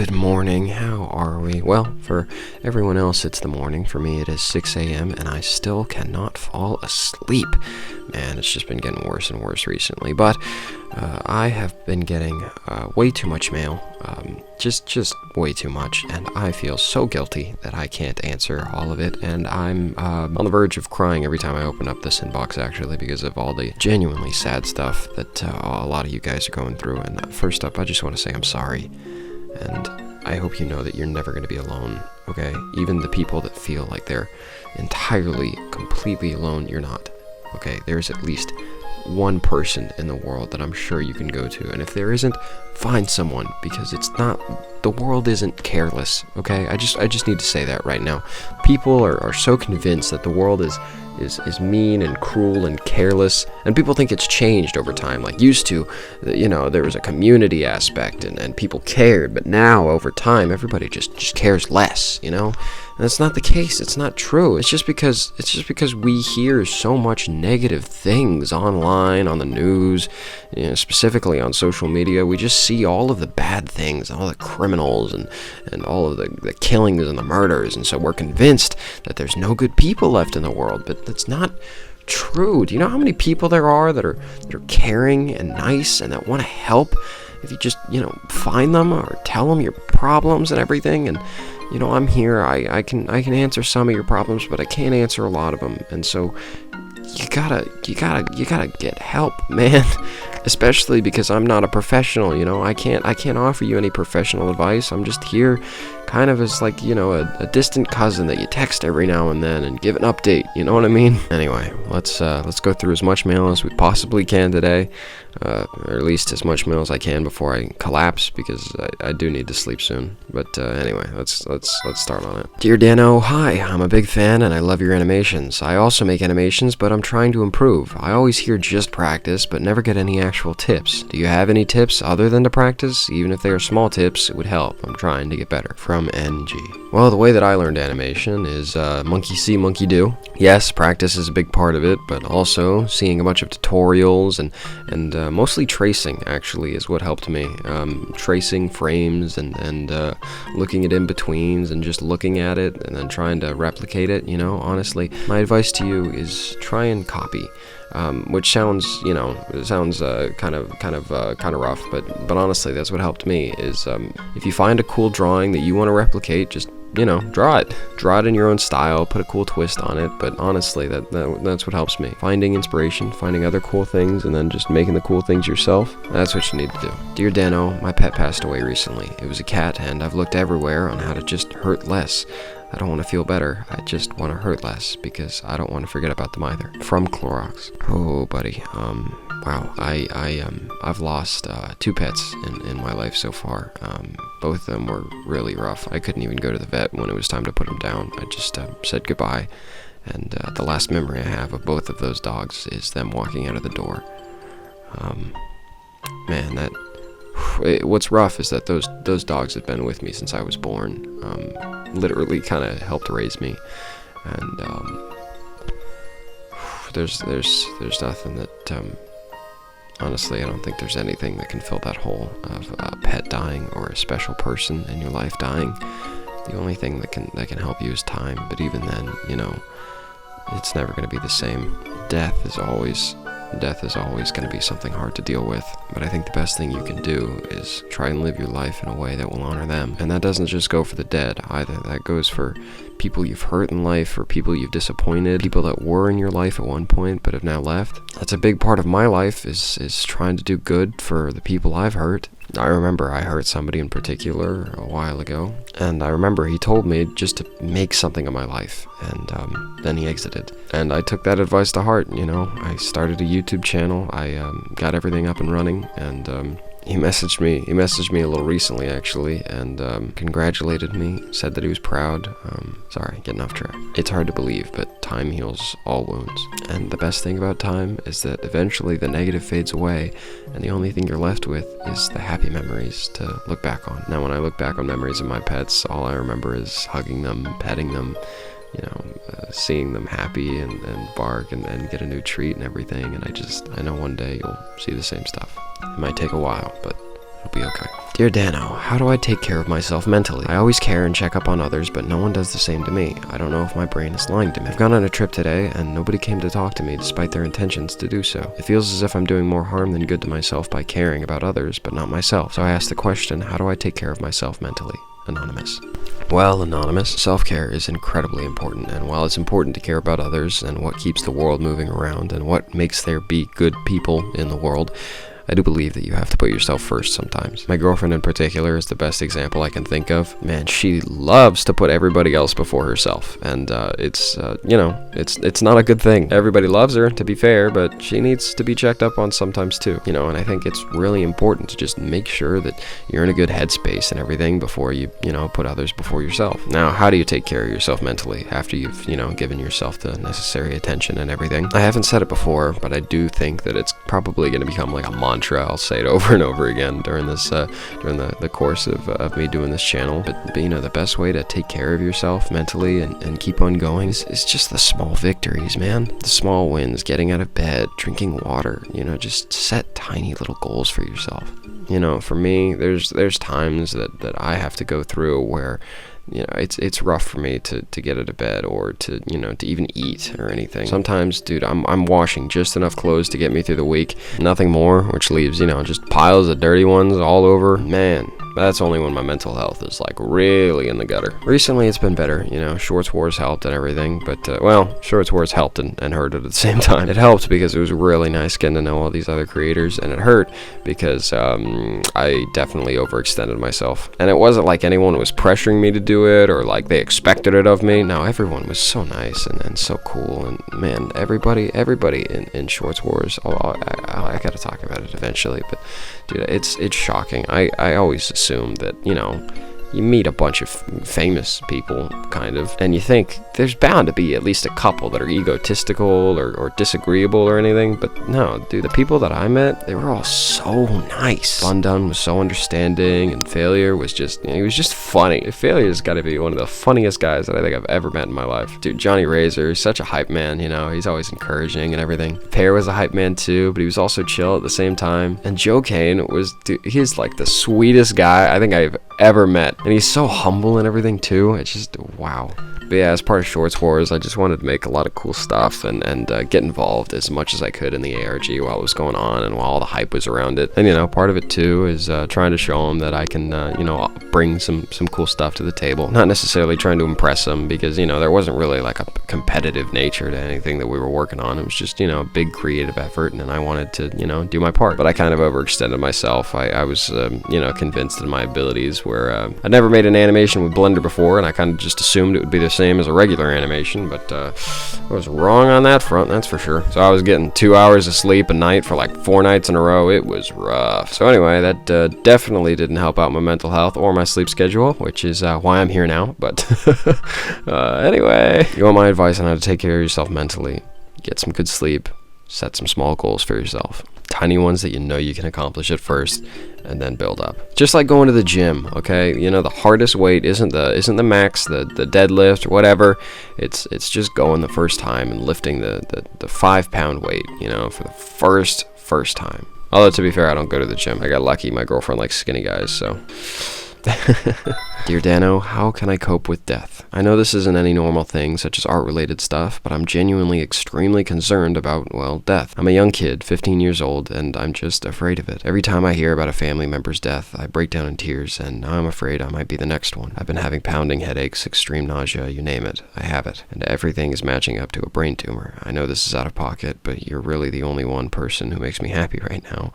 Good morning, how are we? Well, for everyone else it's the morning. For me it is 6 a.m. and I still cannot fall asleep. Man, it's just been getting worse and worse recently. But I have been getting way too much mail. Just way too much. And I feel so guilty that I can't answer all of it. And I'm on the verge of crying every time I open up this inbox, actually, because of all the genuinely sad stuff that a lot of you guys are going through. And first up, I just want to say I'm sorry. And I hope you know that you're never going to be alone, okay? Even the people that feel like they're entirely, completely alone, you're not, okay? There's at least one person in the world that I'm sure you can go to. And if there isn't, find someone, because it's not, the world isn't careless, okay? I just need to say that right now. People are so convinced that the world is mean and cruel and careless, and people think it's changed over time. Like, used to, you know, there was a community aspect and people cared, but now over time everybody just cares less, you know? And that's not the case. It's not true. It's just because we hear so much negative things online, on the news, you know, specifically on social media. We just see all of the bad things, all the criminals and all of the killings and the murders, and so we're convinced that there's no good people left in the world. But that's not true. Do you know how many people there are that are caring and nice and that want to help? If you just, you know, find them or tell them your problems and everything. And you know, I'm here. I can answer some of your problems, but I can't answer a lot of them. And so you gotta get help, man. Especially because I'm not a professional, you know. I can't offer you any professional advice. I'm just here kind of as, like, you know, a distant cousin that you text every now and then and give an update, you know what I mean? Anyway, let's go through as much mail as we possibly can today, or at least as much mail as I can before I collapse, because I do need to sleep soon. But anyway, let's start on it. Dear Danno, hi, I'm a big fan and I love your animations. I also make animations, but I'm trying to improve. I always hear just practice, but never get any actual tips. Do you have any tips other than to practice? Even if they are small tips, it would help. I'm trying to get better. From NG. Well, the way that I learned animation is monkey see, monkey do. Yes, practice is a big part of it, but also seeing a bunch of tutorials and mostly tracing, actually, is what helped me. Tracing frames and looking at in-betweens and just looking at it and then trying to replicate it, you know. Honestly, my advice to you is try and copy. Which sounds, you know, kind of rough, but honestly, that's what helped me. Is if you find a cool drawing that you want to replicate, just, you know, draw it in your own style, put a cool twist on it. But honestly, that's what helps me. Finding inspiration, finding other cool things, and then just making the cool things yourself. That's what you need to do. Dear Danno, my pet passed away recently. It was a cat, and I've looked everywhere on how to just hurt less. I don't want to feel better. I just want to hurt less, because I don't want to forget about them either. From Clorox. Oh, buddy. Wow. I've lost 2 pets in my life so far. Both of them were really rough. I couldn't even go to the vet when it was time to put them down. I just said goodbye. And the last memory I have of both of those dogs is them walking out of the door. Man, what's rough is that those dogs have been with me since I was born. Literally kind of helped raise me, and there's nothing that honestly, I don't think there's anything that can fill that hole of a pet dying or a special person in your life dying. The only thing that can help you is time, but even then, you know, it's never going to be the same. Death is always going to be something hard to deal with, but I think the best thing you can do is try and live your life in a way that will honor them. And that doesn't just go for the dead either. That goes for people you've hurt in life, or people you've disappointed, people that were in your life at one point but have now left. That's a big part of my life, is trying to do good for the people I've hurt. I remember I hurt somebody in particular a while ago, and I remember he told me just to make something of my life, and then he exited. And I took that advice to heart, you know. I started a YouTube channel, I got everything up and running, and he messaged me a little recently, actually, and congratulated me, said that he was proud. Sorry, getting off track. It's hard to believe, but time heals all wounds. And the best thing about time is that eventually the negative fades away, and the only thing you're left with is the happy memories to look back on. Now, when I look back on memories of my pets, all I remember is hugging them, petting them, you know, seeing them happy and bark and get a new treat and everything. And I know one day you'll see the same stuff. It might take a while, but It'll be okay. Dear Danno, how do I take care of myself mentally? I always care and check up on others, but no one does the same to me. I don't know if my brain is lying to me. I've gone on a trip today, and nobody came to talk to me despite their intentions to do so. It feels as if I'm doing more harm than good to myself by caring about others, but not myself. So I asked the question, how do I take care of myself mentally? Anonymous. Well, Anonymous, self-care is incredibly important, and while it's important to care about others and what keeps the world moving around and what makes there be good people in the world, I do believe that you have to put yourself first sometimes. My girlfriend in particular is the best example I can think of. Man, she loves to put everybody else before herself, and it's not a good thing. Everybody loves her, to be fair, but she needs to be checked up on sometimes too. And I think it's really important to just make sure that you're in a good headspace and everything before you put others before yourself. Now, how do you take care of yourself mentally after you've, given yourself the necessary attention and everything? I haven't said it before, but I do think that it's probably going to become like a mantra. I'll say it over and over again during this during the course of me doing this channel. But the best way to take care of yourself mentally and keep on going is just the small victories, man. The small wins, getting out of bed, drinking water, just set tiny little goals for yourself. For me, there's times that I have to go through where it's rough for me to get out of bed or to even eat or anything. Sometimes, dude, I'm washing just enough clothes to get me through the week, nothing more, which leaves just piles of dirty ones all over. Man, that's only when my mental health is like really in the gutter. Recently it's been better, Shorts Wars helped and everything, but Shorts Wars helped and hurt at the same time. It helped because it was really nice getting to know all these other creators, and it hurt because I definitely overextended myself, and it wasn't like anyone was pressuring me to do it or like they expected it of me. No, everyone was so nice and so cool, and man, everybody in Shorts Wars, I gotta talk about it eventually, but dude, it's shocking. I always assume that you meet a bunch of famous people, kind of, and you think there's bound to be at least a couple that are egotistical or disagreeable or anything, but no, dude, the people that I met, they were all so nice. Bundun was so understanding, and Failure was he was just funny. Failure's got to be one of the funniest guys that I think I've ever met in my life. Dude, Johnny Razor, he's such a hype man, he's always encouraging and everything. Pear was a hype man too, but he was also chill at the same time. And Joe Kane he's like the sweetest guy I think I've ever met. And he's so humble and everything too. It's just wow. But yeah, as part of Shorts Wars, I just wanted to make a lot of cool stuff and get involved as much as I could in the ARG while it was going on and while all the hype was around it. And part of it too is trying to show them that I can bring some cool stuff to the table. Not necessarily trying to impress them, because there wasn't really like a competitive nature to anything that we were working on. It was just a big creative effort, and I wanted to do my part. But I kind of overextended myself. I was convinced in my abilities, where I'd never made an animation with Blender before, and I kind of just assumed it would be the same as a regular animation, but I was wrong on that front, that's for sure. So I was getting 2 hours of sleep a night for like 4 nights in a row. It was rough. So anyway, that definitely didn't help out my mental health or my sleep schedule, which is why I'm here now. But anyway, you want my advice on how to take care of yourself mentally? Get some good sleep, set some small goals for yourself. Tiny ones that you can accomplish at first, and then build up. Just like going to the gym, okay? The hardest weight isn't the max, the deadlift or whatever. It's just going the first time and lifting the 5-pound weight, for the first time. Although, to be fair, I don't go to the gym. I got lucky. My girlfriend likes skinny guys, so. Dear Danno, how can I cope with death? I know this isn't any normal thing, such as art-related stuff, but I'm genuinely extremely concerned about, death. I'm a young kid, 15 years old, and I'm just afraid of it. Every time I hear about a family member's death, I break down in tears, and now I'm afraid I might be the next one. I've been having pounding headaches, extreme nausea, you name it. I have it, and everything is matching up to a brain tumor. I know this is out of pocket, but you're really the only one person who makes me happy right now.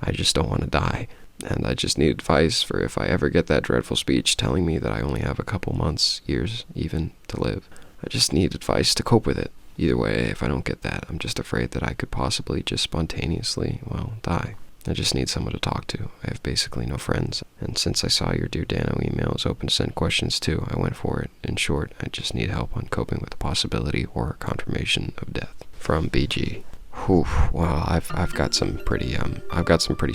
I just don't want to die. And I just need advice for if I ever get that dreadful speech telling me that I only have a couple months, years even, to live. I just need advice to cope with it. Either way, if I don't get that, I'm just afraid that I could possibly just spontaneously, die. I just need someone to talk to. I have basically no friends. And since I saw your Dear Danno email is open to send questions too, I went for it. In short, I just need help on coping with the possibility or confirmation of death. From BG. Whew, wow, I've got some pretty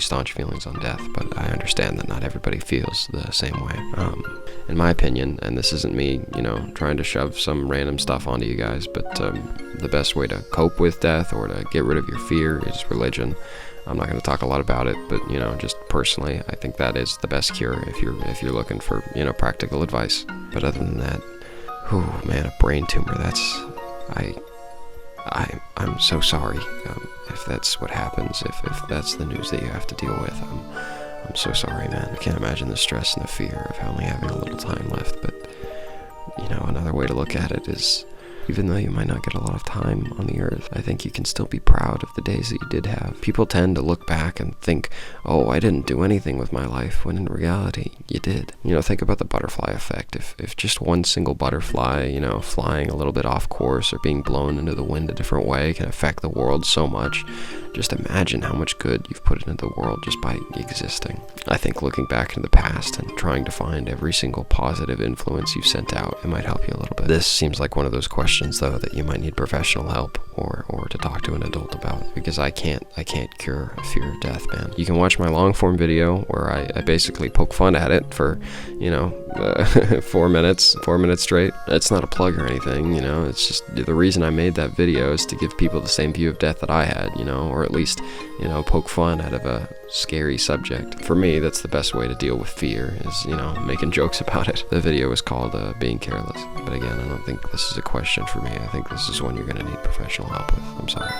staunch feelings on death, but I understand that not everybody feels the same way. In my opinion, and this isn't me, trying to shove some random stuff onto you guys, but the best way to cope with death or to get rid of your fear is religion. I'm not going to talk a lot about it, but, you know, just personally, I think that is the best cure if you're looking for, you know, practical advice. But other than that, oh man, a brain tumor, I'm so sorry if that's what happens, if that's the news that you have to deal with. I'm so sorry, man. I can't imagine the stress and the fear of only having a little time left. But, you know, another way to look at it is, even though you might not get a lot of time on the earth, I think you can still be proud of the days that you did have. People tend to look back and think, oh, I didn't do anything with my life, when in reality, you did. You know, think about the butterfly effect. If just one single butterfly, you know, flying a little bit off course or being blown into the wind a different way can affect the world so much, just imagine how much good you've put into the world just by existing. I think looking back into the past and trying to find every single positive influence you've sent out, it might help you a little bit. This seems like one of those questions, though, that you might need professional help or to talk to an adult about, because I can't cure a fear of death, man. You can watch my long form video where I basically poke fun at it for, you know, 4 minutes straight. It's not a plug or anything, you know, it's just the reason I made that video is to give people the same view of death that I had, you know, or at least, you know, poke fun out of a scary subject. For me, that's the best way to deal with fear, is, you know, making jokes about it. The video is called Being Careless. But again, I don't think this is a question for me. I think this is one you're going to need professional help with. I'm sorry.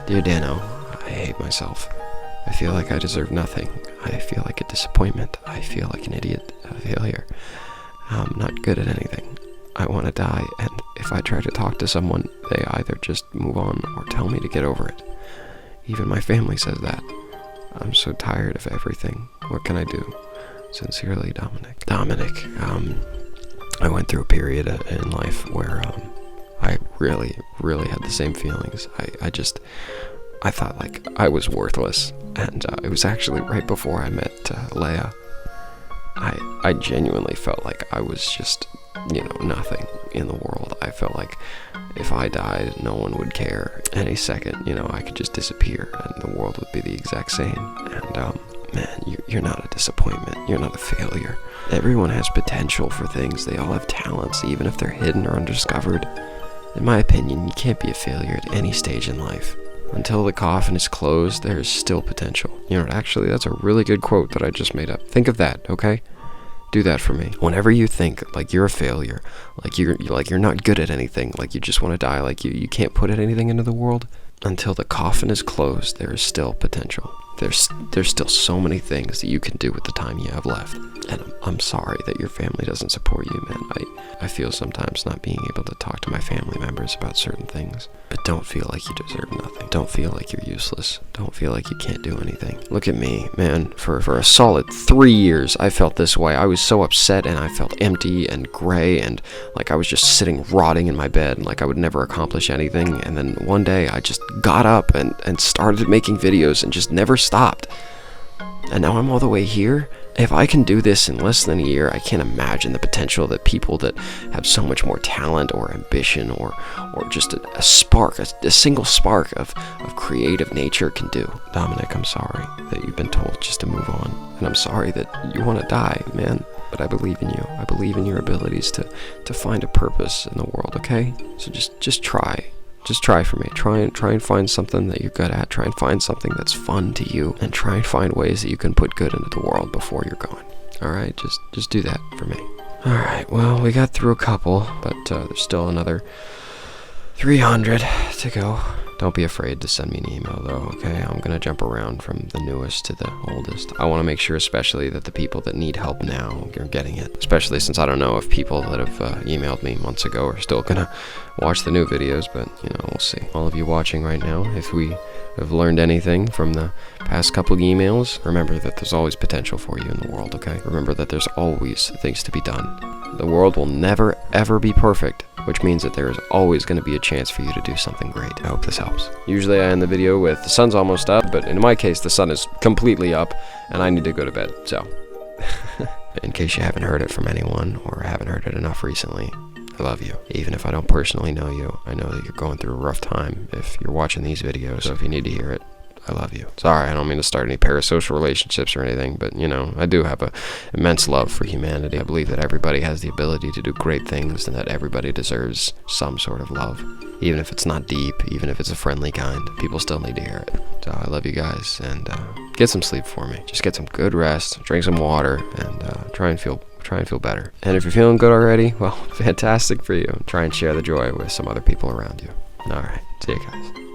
Dear Danno, I hate myself. I feel like I deserve nothing. I feel like a disappointment. I feel like an idiot, a failure. I'm not good at anything. I want to die, and if I try to talk to someone, they either just move on or tell me to get over it. Even my family says that. I'm so tired of everything. What can I do? Sincerely, Dominic. Dominic, I went through a period in life where I really had the same feelings. I thought like I was worthless, and it was actually right before I met Leia. I genuinely felt like I was just, you know, nothing in the world. I felt like if I died, no one would care. Any second, you know, I could just disappear and the world would be the exact same. And man, you're not a disappointment. You're not a failure. Everyone has potential for things. They all have talents, even if they're hidden or undiscovered. In my opinion, you can't be a failure at any stage in life. Until the coffin is closed, there is still potential. You know, actually, that's a really good quote that I just made up. Think of that, okay? Do that for me. Whenever you think like you're a failure, like you're not good at anything, like you just want to die, like you can't put anything into the world, until the coffin is closed, there is still potential. There's still so many things that you can do with the time you have left. And I'm sorry that your family doesn't support you, man. I feel sometimes not being able to talk to my family members about certain things. But don't feel like you deserve nothing. Don't feel like you're useless. Don't feel like you can't do anything. Look at me, man. For a solid 3 years, I felt this way. I was so upset, and I felt empty and gray, and like I was just sitting rotting in my bed, and like I would never accomplish anything. And then one day I just got up and started making videos and just never stopped. And now I'm all the way here. If I can do this in less than a year, I can't imagine the potential that people that have so much more talent or ambition or just a spark, a single spark of creative nature can do. Dominic, I'm sorry that you've been told just to move on. And I'm sorry that you want to die, man. But I believe in you. I believe in your abilities to find a purpose in the world, okay? So just try. Just try for me. Try and find something that you're good at. Try and find something that's fun to you, and try and find ways that you can put good into the world before you're gone. All right, just do that for me. All right. Well, we got through a couple, but there's still another 300 to go. Don't be afraid to send me an email, though, okay? I'm going to jump around from the newest to the oldest. I want to make sure especially that the people that need help now are getting it. Especially since I don't know if people that have emailed me months ago are still going to watch the new videos, but, you know, we'll see. All of you watching right now, if we have learned anything from the past couple of emails, remember that there's always potential for you in the world, okay? Remember that there's always things to be done. The world will never, ever be perfect, which means that there is always going to be a chance for you to do something great. I hope this helps. Usually I end the video with the sun's almost up, but in my case, the sun is completely up, and I need to go to bed, so. In case you haven't heard it from anyone, or haven't heard it enough recently, I love you. Even if I don't personally know you, I know that you're going through a rough time if you're watching these videos, so if you need to hear it, I love you. Sorry, I don't mean to start any parasocial relationships or anything, but, I do have a immense love for humanity. I believe that everybody has the ability to do great things and that everybody deserves some sort of love. Even if it's not deep, even if it's a friendly kind, people still need to hear it. So I love you guys, and get some sleep for me. Just get some good rest, drink some water, and try and feel better. And if you're feeling good already, well, fantastic for you. Try and share the joy with some other people around you. All right, see you guys.